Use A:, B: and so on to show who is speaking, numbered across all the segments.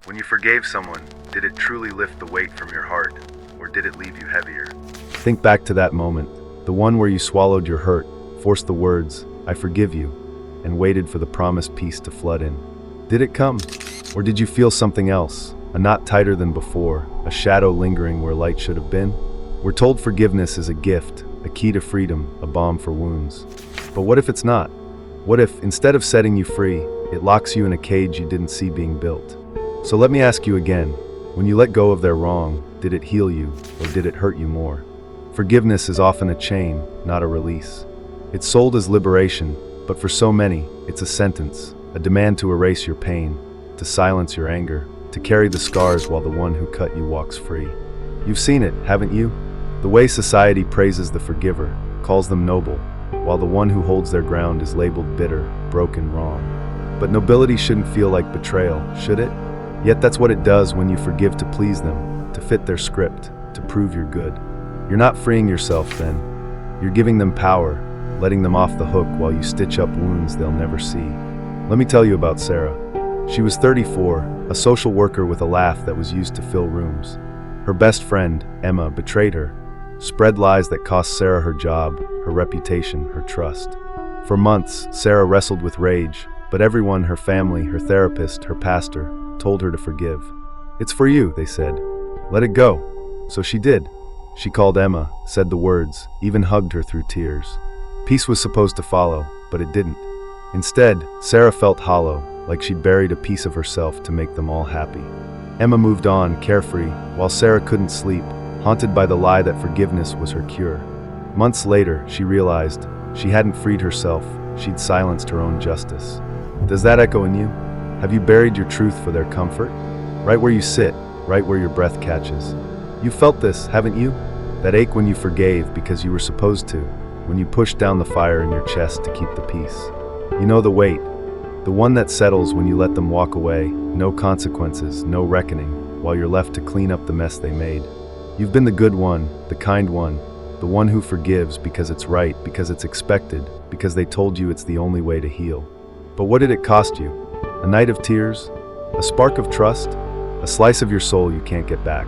A: When you forgave someone, did it truly lift the weight from your heart, or did it leave you heavier?
B: Think back to that moment, the one where you swallowed your hurt, forced the words, "I forgive you," and waited for the promised peace to flood in. Did it come? Or did you feel something else? A knot tighter than before, a shadow lingering where light should have been? We're told forgiveness is a gift, a key to freedom, a balm for wounds. But what if it's not? What if, instead of setting you free, it locks you in a cage you didn't see being built? So let me ask you again, when you let go of their wrong, did it heal you, or did it hurt you more? Forgiveness is often a chain, not a release. It's sold as liberation, but for so many, it's a sentence, a demand to erase your pain, to silence your anger, to carry the scars while the one who cut you walks free. You've seen it, haven't you? The way society praises the forgiver, calls them noble, while the one who holds their ground is labeled bitter, broken, wrong. But nobility shouldn't feel like betrayal, should it? Yet that's what it does when you forgive to please them, to fit their script, to prove you're good. You're not freeing yourself then. You're giving them power, letting them off the hook while you stitch up wounds they'll never see. Let me tell you about Sarah. She was 34, a social worker with a laugh that was used to fill rooms. Her best friend, Emma, betrayed her, spread lies that cost Sarah her job, her reputation, her trust. For months, Sarah wrestled with rage, but everyone, her family, her therapist, her pastor, told her to forgive. "It's for you," they said. "Let it go." So she did. She called Emma, said the words, even hugged her through tears. Peace was supposed to follow, but it didn't. Instead, Sarah felt hollow, like she'd buried a piece of herself to make them all happy. Emma moved on, carefree, while Sarah couldn't sleep, haunted by the lie that forgiveness was her cure. Months later, she realized she hadn't freed herself, she'd silenced her own justice. Does that echo in you? Have you buried your truth for their comfort? Right where you sit, right where your breath catches. You felt this, haven't you? That ache when you forgave because you were supposed to, when you pushed down the fire in your chest to keep the peace. You know the weight, the one that settles when you let them walk away, no consequences, no reckoning, while you're left to clean up the mess they made. You've been the good one, the kind one, the one who forgives because it's right, because it's expected, because they told you it's the only way to heal. But what did it cost you? A night of tears? A spark of trust? A slice of your soul you can't get back?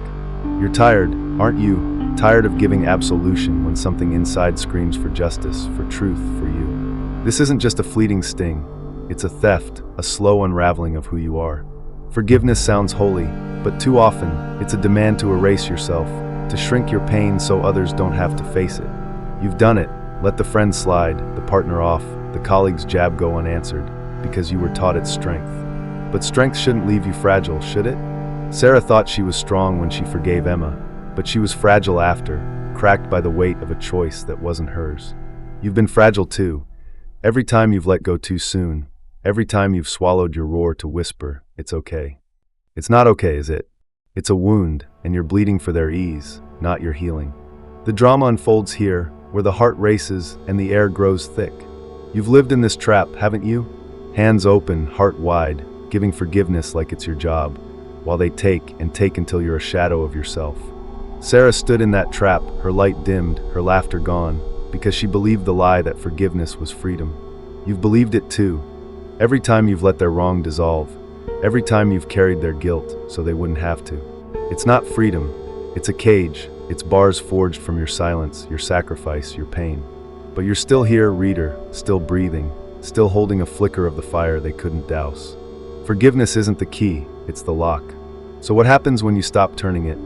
B: You're tired, aren't you? Tired of giving absolution when something inside screams for justice, for truth, for you. This isn't just a fleeting sting. It's a theft, a slow unraveling of who you are. Forgiveness sounds holy, but too often, it's a demand to erase yourself, to shrink your pain so others don't have to face it. You've done it. Let the friend slide, the partner off, the colleague's jab go unanswered, because you were taught its strength. But strength shouldn't leave you fragile, should it? Sarah thought she was strong when she forgave Emma, but she was fragile after, cracked by the weight of a choice that wasn't hers. You've been fragile too. Every time you've let go too soon, every time you've swallowed your roar to whisper, "It's okay." It's not okay, is it? It's a wound, and you're bleeding for their ease, not your healing. The drama unfolds here, where the heart races and the air grows thick. You've lived in this trap, haven't you? Hands open, heart wide, giving forgiveness like it's your job, while they take and take until you're a shadow of yourself. Sarah stood in that trap, her light dimmed, her laughter gone, because she believed the lie that forgiveness was freedom. You've believed it too. Every time you've let their wrong dissolve, every time you've carried their guilt so they wouldn't have to. It's not freedom, it's a cage, it's bars forged from your silence, your sacrifice, your pain. But you're still here, reader, still breathing, still holding a flicker of the fire they couldn't douse. Forgiveness isn't the key, it's the lock. So what happens when you stop turning it?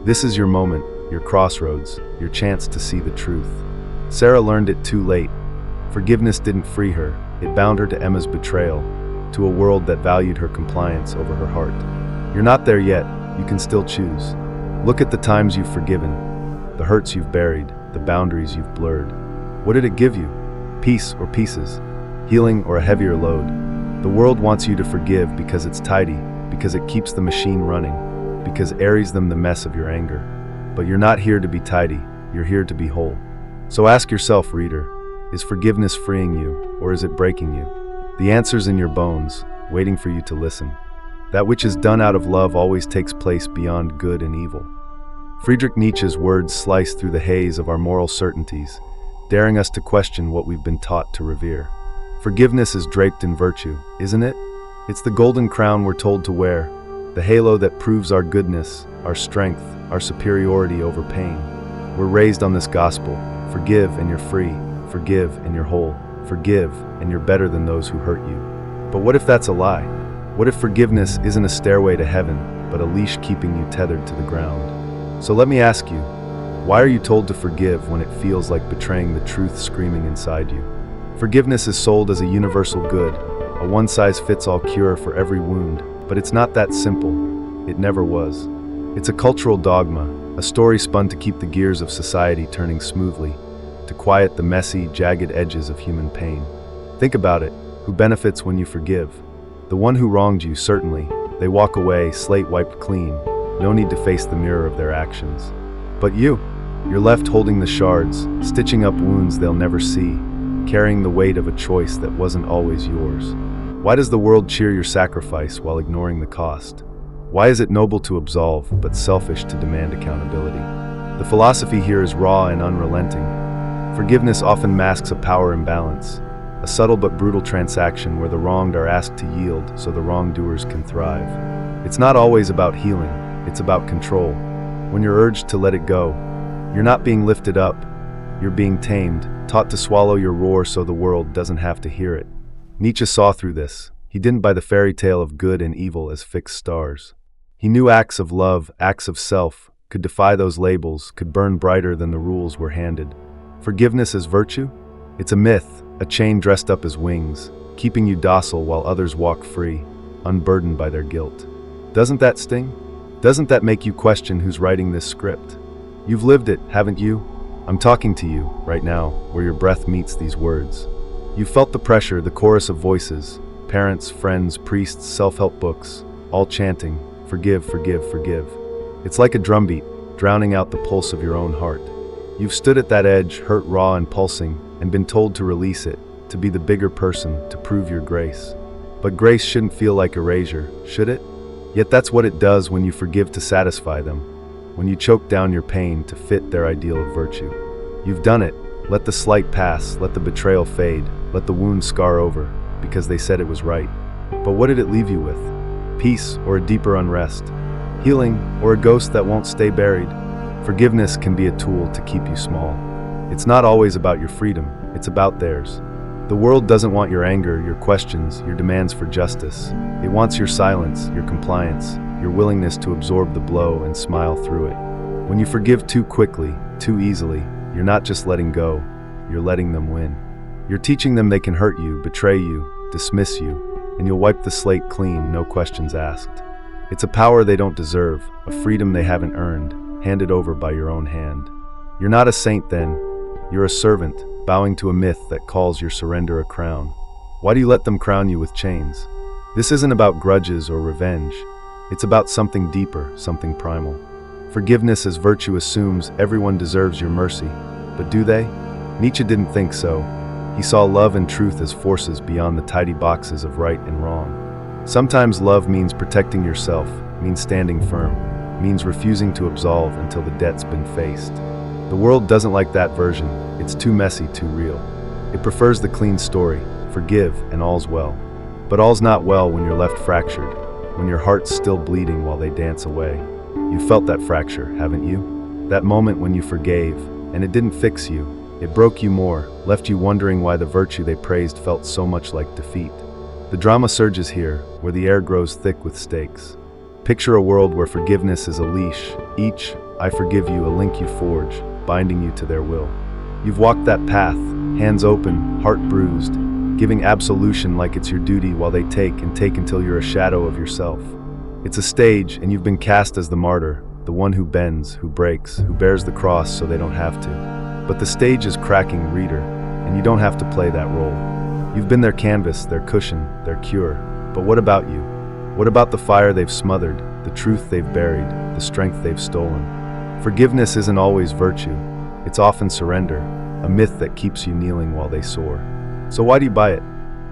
B: This is your moment, your crossroads, your chance to see the truth. Sarah learned it too late. Forgiveness didn't free her, it bound her to Emma's betrayal, to a world that valued her compliance over her heart. You're not there yet, you can still choose. Look at the times you've forgiven, the hurts you've buried, the boundaries you've blurred. What did it give you? Peace or pieces? Healing or a heavier load? The world wants you to forgive because it's tidy, because it keeps the machine running, because it airs them the mess of your anger. But you're not here to be tidy, you're here to be whole. So ask yourself, reader, is forgiveness freeing you, or is it breaking you? The answer's in your bones, waiting for you to listen. That which is done out of love always takes place beyond good and evil. Friedrich Nietzsche's words slice through the haze of our moral certainties, daring us to question what we've been taught to revere. Forgiveness is draped in virtue, isn't it? It's the golden crown we're told to wear, the halo that proves our goodness, our strength, our superiority over pain. We're raised on this gospel: forgive and you're free, forgive and you're whole, forgive and you're better than those who hurt you. But what if that's a lie? What if forgiveness isn't a stairway to heaven, but a leash keeping you tethered to the ground? So let me ask you, why are you told to forgive when it feels like betraying the truth screaming inside you? Forgiveness is sold as a universal good, a one-size-fits-all cure for every wound, but it's not that simple. It never was. It's a cultural dogma, a story spun to keep the gears of society turning smoothly, to quiet the messy, jagged edges of human pain. Think about it. Who benefits when you forgive? The one who wronged you, certainly. They walk away, slate wiped clean. No need to face the mirror of their actions. But you're left holding the shards, stitching up wounds they'll never see, carrying the weight of a choice that wasn't always yours. Why does the world cheer your sacrifice while ignoring the cost? Why is it noble to absolve, but selfish to demand accountability? The philosophy here is raw and unrelenting. Forgiveness often masks a power imbalance, a subtle but brutal transaction where the wronged are asked to yield so the wrongdoers can thrive. It's not always about healing, it's about control. When you're urged to let it go, you're not being lifted up, you're being tamed, taught to swallow your roar so the world doesn't have to hear it. Nietzsche saw through this. He didn't buy the fairy tale of good and evil as fixed stars. He knew acts of love, acts of self, could defy those labels, could burn brighter than the rules were handed. Forgiveness as virtue? It's a myth, a chain dressed up as wings, keeping you docile while others walk free, unburdened by their guilt. Doesn't that sting? Doesn't that make you question who's writing this script? You've lived it, haven't you? I'm talking to you, right now, where your breath meets these words. You've felt the pressure, the chorus of voices, parents, friends, priests, self-help books, all chanting, forgive, forgive, forgive. It's like a drumbeat, drowning out the pulse of your own heart. You've stood at that edge, hurt raw and pulsing, and been told to release it, to be the bigger person, to prove your grace. But grace shouldn't feel like erasure, should it? Yet that's what it does when you forgive to satisfy them, when you choke down your pain to fit their ideal of virtue. You've done it. Let the slight pass, let the betrayal fade, let the wound scar over, because they said it was right. But what did it leave you with? Peace or a deeper unrest? Healing or a ghost that won't stay buried? Forgiveness can be a tool to keep you small. It's not always about your freedom, it's about theirs. The world doesn't want your anger, your questions, your demands for justice. It wants your silence, your compliance, your willingness to absorb the blow and smile through it. When you forgive too quickly, too easily, you're not just letting go, you're letting them win. You're teaching them they can hurt you, betray you, dismiss you, and you'll wipe the slate clean, no questions asked. It's a power they don't deserve, a freedom they haven't earned, handed over by your own hand. You're not a saint then, you're a servant, bowing to a myth that calls your surrender a crown. Why do you let them crown you with chains? This isn't about grudges or revenge. It's about something deeper, something primal. Forgiveness as virtue assumes everyone deserves your mercy. But do they? Nietzsche didn't think so. He saw love and truth as forces beyond the tidy boxes of right and wrong. Sometimes love means protecting yourself, means standing firm, means refusing to absolve until the debt's been faced. The world doesn't like that version. It's too messy, too real. It prefers the clean story, forgive and all's well. But all's not well when you're left fractured, when your heart's still bleeding while they dance away. You felt that fracture, haven't you? That moment when you forgave, and it didn't fix you. It broke you more, left you wondering why the virtue they praised felt so much like defeat. The drama surges here, where the air grows thick with stakes. Picture a world where forgiveness is a leash, each, I forgive you, a link you forge, binding you to their will. You've walked that path, hands open, heart bruised, giving absolution like it's your duty while they take until you're a shadow of yourself. It's a stage, and you've been cast as the martyr, the one who bends, who breaks, who bears the cross so they don't have to. But the stage is cracking, reader, and you don't have to play that role. You've been their canvas, their cushion, their cure. But what about you? What about the fire they've smothered, the truth they've buried, the strength they've stolen? Forgiveness isn't always virtue. It's often surrender, a myth that keeps you kneeling while they soar. So why do you buy it?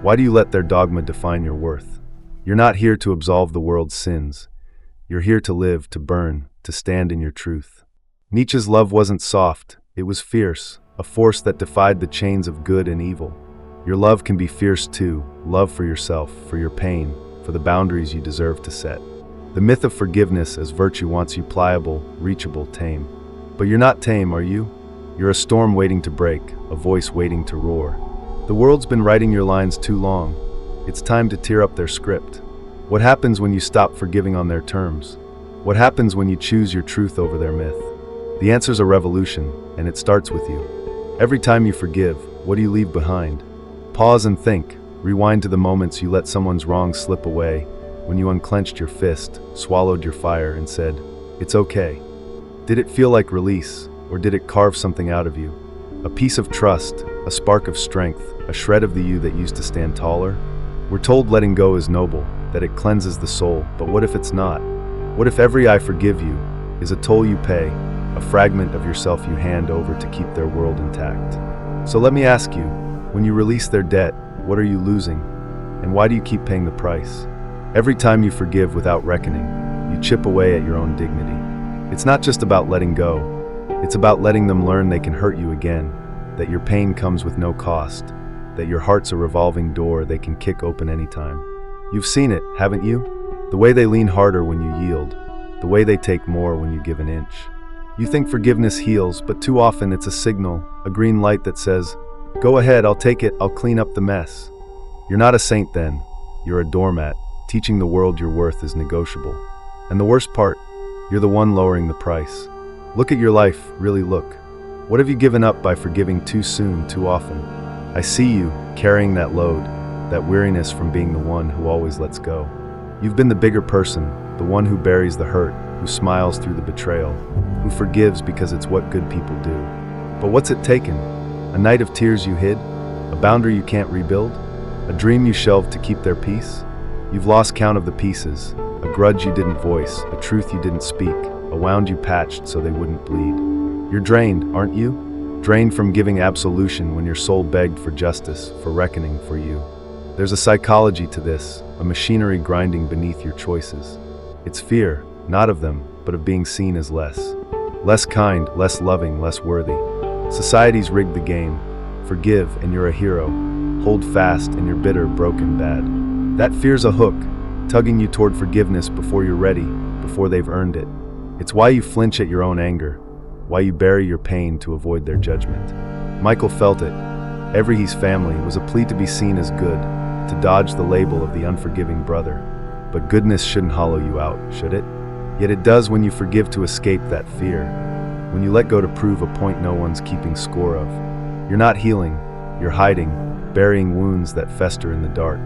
B: Why do you let their dogma define your worth? You're not here to absolve the world's sins. You're here to live, to burn, to stand in your truth. Nietzsche's love wasn't soft, it was fierce, a force that defied the chains of good and evil. Your love can be fierce too, love for yourself, for your pain, for the boundaries you deserve to set. The myth of forgiveness as virtue wants you pliable, reachable, tame. But you're not tame, are you? You're a storm waiting to break, a voice waiting to roar. The world's been writing your lines too long. It's time to tear up their script. What happens when you stop forgiving on their terms? What happens when you choose your truth over their myth? The answer's a revolution, and it starts with you. Every time you forgive, what do you leave behind? Pause and think. Rewind to the moments you let someone's wrong slip away, when you unclenched your fist, swallowed your fire, and said, "It's okay." Did it feel like release, or did it carve something out of you? A piece of trust, a spark of strength, a shred of the you that used to stand taller? We're told letting go is noble, that it cleanses the soul, but what if it's not? What if every "I forgive you" is a toll you pay, a fragment of yourself you hand over to keep their world intact? So let me ask you, when you release their debt, what are you losing? And why do you keep paying the price? Every time you forgive without reckoning, you chip away at your own dignity. It's not just about letting go. It's about letting them learn they can hurt you again, that your pain comes with no cost, that your heart's a revolving door they can kick open anytime. You've seen it, haven't you? The way they lean harder when you yield, the way they take more when you give an inch. You think forgiveness heals, but too often it's a signal, a green light that says, "Go ahead, I'll take it, I'll clean up the mess." You're not a saint then. You're a doormat, teaching the world your worth is negotiable. And the worst part, you're the one lowering the price. Look at your life, really look. What have you given up by forgiving too soon, too often? I see you, carrying that load, that weariness from being the one who always lets go. You've been the bigger person, the one who buries the hurt, who smiles through the betrayal, who forgives because it's what good people do. But what's it taken? A night of tears you hid? A boundary you can't rebuild? A dream you shelved to keep their peace? You've lost count of the pieces, a grudge you didn't voice, a truth you didn't speak, a wound you patched so they wouldn't bleed. You're drained, aren't you? Drained from giving absolution when your soul begged for justice, for reckoning for you. There's a psychology to this, a machinery grinding beneath your choices. It's fear, not of them, but of being seen as less. Less kind, less loving, less worthy. Society's rigged the game. Forgive and you're a hero. Hold fast and you're bitter, broken, bad. That fear's a hook, tugging you toward forgiveness before you're ready, before they've earned it. It's why you flinch at your own anger, why you bury your pain to avoid their judgment. Michael felt it. Every He's family was a plea to be seen as good, to dodge the label of the unforgiving brother. But goodness shouldn't hollow you out, should it? Yet it does when you forgive to escape that fear, when you let go to prove a point no one's keeping score of. You're not healing, you're hiding, burying wounds that fester in the dark.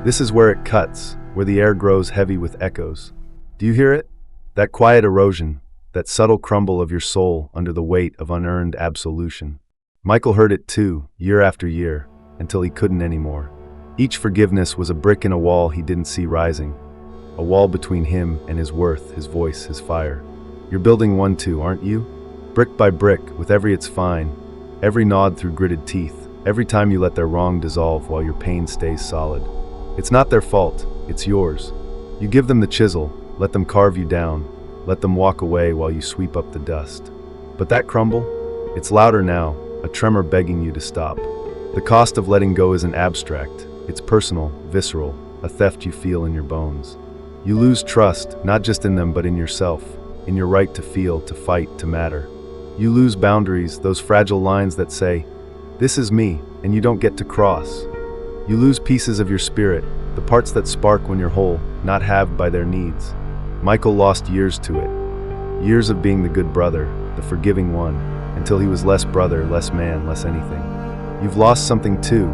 B: This is where it cuts, where the air grows heavy with echoes. Do you hear it? That quiet erosion, that subtle crumble of your soul under the weight of unearned absolution. Michael heard it too, year after year, until he couldn't anymore. Each forgiveness was a brick in a wall he didn't see rising, a wall between him and his worth, his voice, his fire. You're building one too, aren't you? Brick by brick, with every "it's fine," every nod through gritted teeth, every time you let their wrong dissolve while your pain stays solid. It's not their fault, it's yours. You give them the chisel, let them carve you down, let them walk away while you sweep up the dust. But that crumble? It's louder now, a tremor begging you to stop. The cost of letting go isn't abstract, it's personal, visceral, a theft you feel in your bones. You lose trust, not just in them but in yourself, in your right to feel, to fight, to matter. You lose boundaries, those fragile lines that say, "This is me," and you don't get to cross. You lose pieces of your spirit, the parts that spark when you're whole, not halved by their needs. Michael lost years to it. Years of being the good brother, the forgiving one, until he was less brother, less man, less anything. You've lost something too.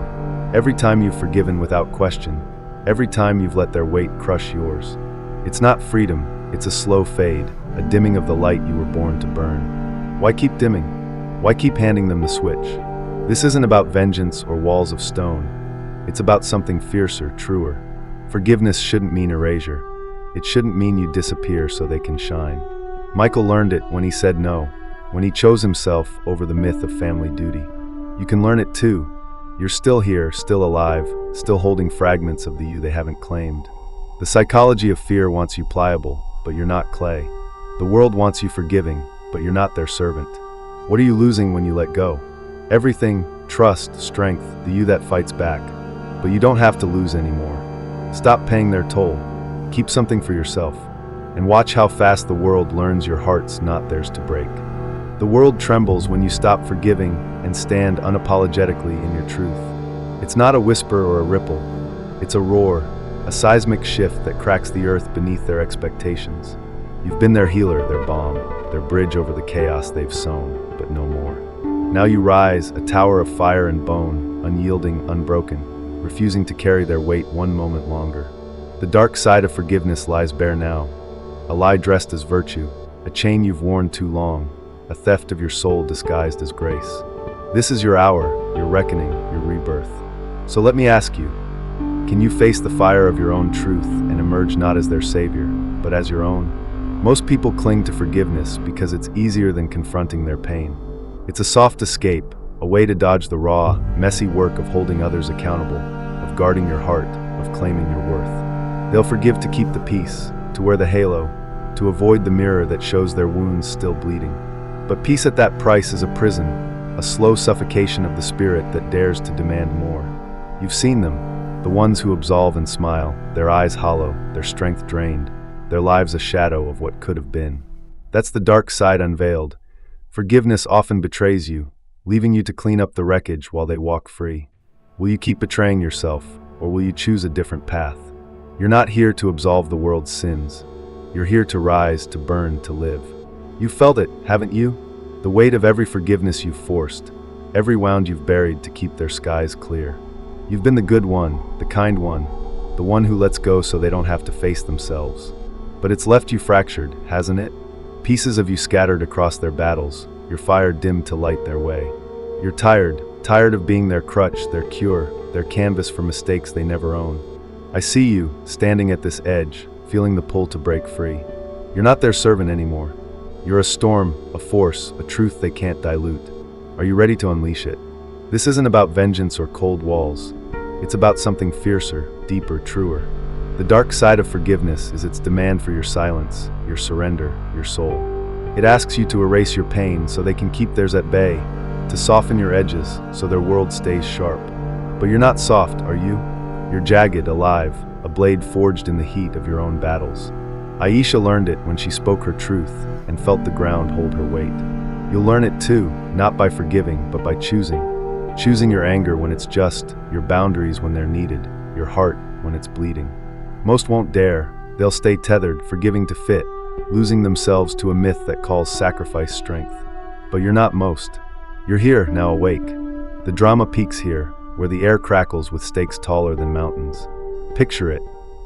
B: Every time you've forgiven without question, every time you've let their weight crush yours. It's not freedom, it's a slow fade, a dimming of the light you were born to burn. Why keep dimming? Why keep handing them the switch? This isn't about vengeance or walls of stone. It's about something fiercer, truer. Forgiveness shouldn't mean erasure. It shouldn't mean you disappear so they can shine. Michael learned it when he said no, when he chose himself over the myth of family duty. You can learn it too. You're still here, still alive, still holding fragments of the you they haven't claimed. The psychology of fear wants you pliable, but you're not clay. The world wants you forgiving, but you're not their servant. What are you losing when you let go? Everything: trust, strength, the you that fights back. But you don't have to lose anymore. Stop paying their toll. Keep something for yourself. and watch how fast the world learns your heart's not theirs to break. The world trembles when you stop forgiving and stand unapologetically in your truth. It's not a whisper or a ripple, it's a roar, a seismic shift that cracks the earth beneath their expectations. You've been their healer, their balm, their bridge over the chaos they've sown, but no more. Now you rise, a tower of fire and bone, unyielding, unbroken, refusing to carry their weight one moment longer. The dark side of forgiveness lies bare now, a lie dressed as virtue, a chain you've worn too long, a theft of your soul disguised as grace. This is your hour, your reckoning, your rebirth. So let me ask you, can you face the fire of your own truth and emerge not as their savior, but as your own? Most people cling to forgiveness because it's easier than confronting their pain. It's a soft escape, a way to dodge the raw, messy work of holding others accountable, of guarding your heart, of claiming your worth. They'll forgive to keep the peace, to wear the halo, to avoid the mirror that shows their wounds still bleeding. But peace at that price is a prison, a slow suffocation of the spirit that dares to demand more. You've seen them, the ones who absolve and smile, their eyes hollow, their strength drained, their lives a shadow of what could have been. That's the dark side unveiled. Forgiveness often betrays you, leaving you to clean up the wreckage while they walk free. Will you keep betraying yourself, or will you choose a different path? You're not here to absolve the world's sins. You're here to rise, to burn, to live. You've felt it, haven't you? The weight of every forgiveness you've forced, every wound you've buried to keep their skies clear. You've been the good one, the kind one, the one who lets go so they don't have to face themselves. But it's left you fractured, hasn't it? Pieces of you scattered across their battles, your fire dimmed to light their way. You're tired of being their crutch, their cure, their canvas for mistakes they never own. I see you, standing at this edge, feeling the pull to break free. You're not their servant anymore. You're a storm, a force, a truth they can't dilute. Are you ready to unleash it? This isn't about vengeance or cold walls. It's about something fiercer, deeper, truer. The dark side of forgiveness is its demand for your silence, your surrender, your soul. It asks you to erase your pain so they can keep theirs at bay, to soften your edges so their world stays sharp. But you're not soft, are you? You're jagged, alive, a blade forged in the heat of your own battles. Aisha learned it when she spoke her truth and felt the ground hold her weight. You'll learn it too, not by forgiving, but by choosing. Choosing your anger when it's just, your boundaries when they're needed, your heart when it's bleeding. Most won't dare. They'll stay tethered, forgiving to fit, losing themselves to a myth that calls sacrifice strength. But you're not most. You're here, now awake. The drama peaks here, where the air crackles with stakes taller than mountains. Picture it,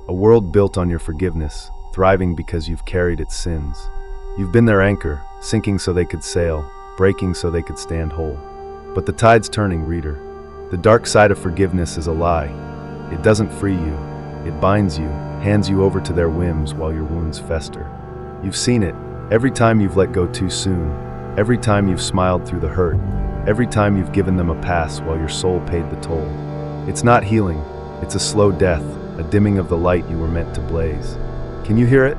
B: a world built on your forgiveness, thriving because you've carried its sins. You've been their anchor, sinking so they could sail, breaking so they could stand whole. But the tide's turning, reader. The dark side of forgiveness is a lie. It doesn't free you. It binds you, hands you over to their whims while your wounds fester. You've seen it, every time you've let go too soon, every time you've smiled through the hurt, every time you've given them a pass while your soul paid the toll. It's not healing, it's a slow death, a dimming of the light you were meant to blaze. Can you hear it?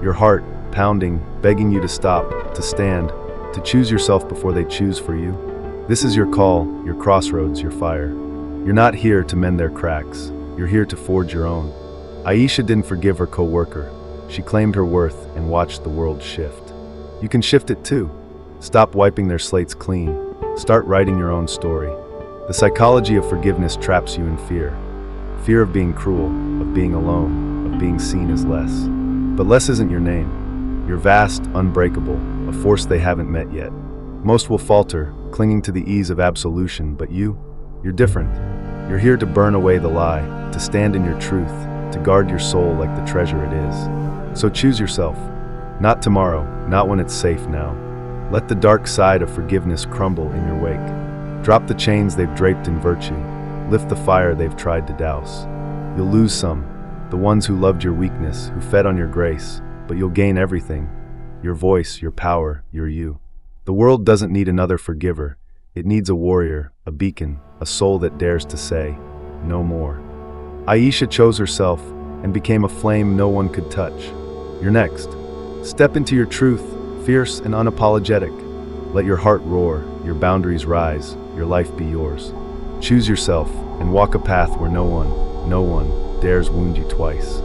B: Your heart, pounding, begging you to stop, to stand, to choose yourself before they choose for you. This is your call, your crossroads, your fire. You're not here to mend their cracks. You're here to forge your own. Aisha didn't forgive her co-worker. She claimed her worth and watched the world shift. You can shift it too. Stop wiping their slates clean. Start writing your own story. The psychology of forgiveness traps you in fear. Fear of being cruel, of being alone, of being seen as less. But less isn't your name. You're vast, unbreakable, a force they haven't met yet. Most will falter, clinging to the ease of absolution, but you're different. You're here to burn away the lie, to stand in your truth, to guard your soul like the treasure it is. So choose yourself. Not tomorrow, not when it's safe now. Let the dark side of forgiveness crumble in your wake. Drop the chains they've draped in virtue. Lift the fire they've tried to douse. You'll lose some, the ones who loved your weakness, who fed on your grace, but you'll gain everything. Your voice, your power, your you. The world doesn't need another forgiver. It needs a warrior, a beacon, a soul that dares to say, no more. Aisha chose herself and became a flame no one could touch. You're next. Step into your truth, fierce and unapologetic. Let your heart roar, your boundaries rise, your life be yours. Choose yourself and walk a path where no one dares wound you twice.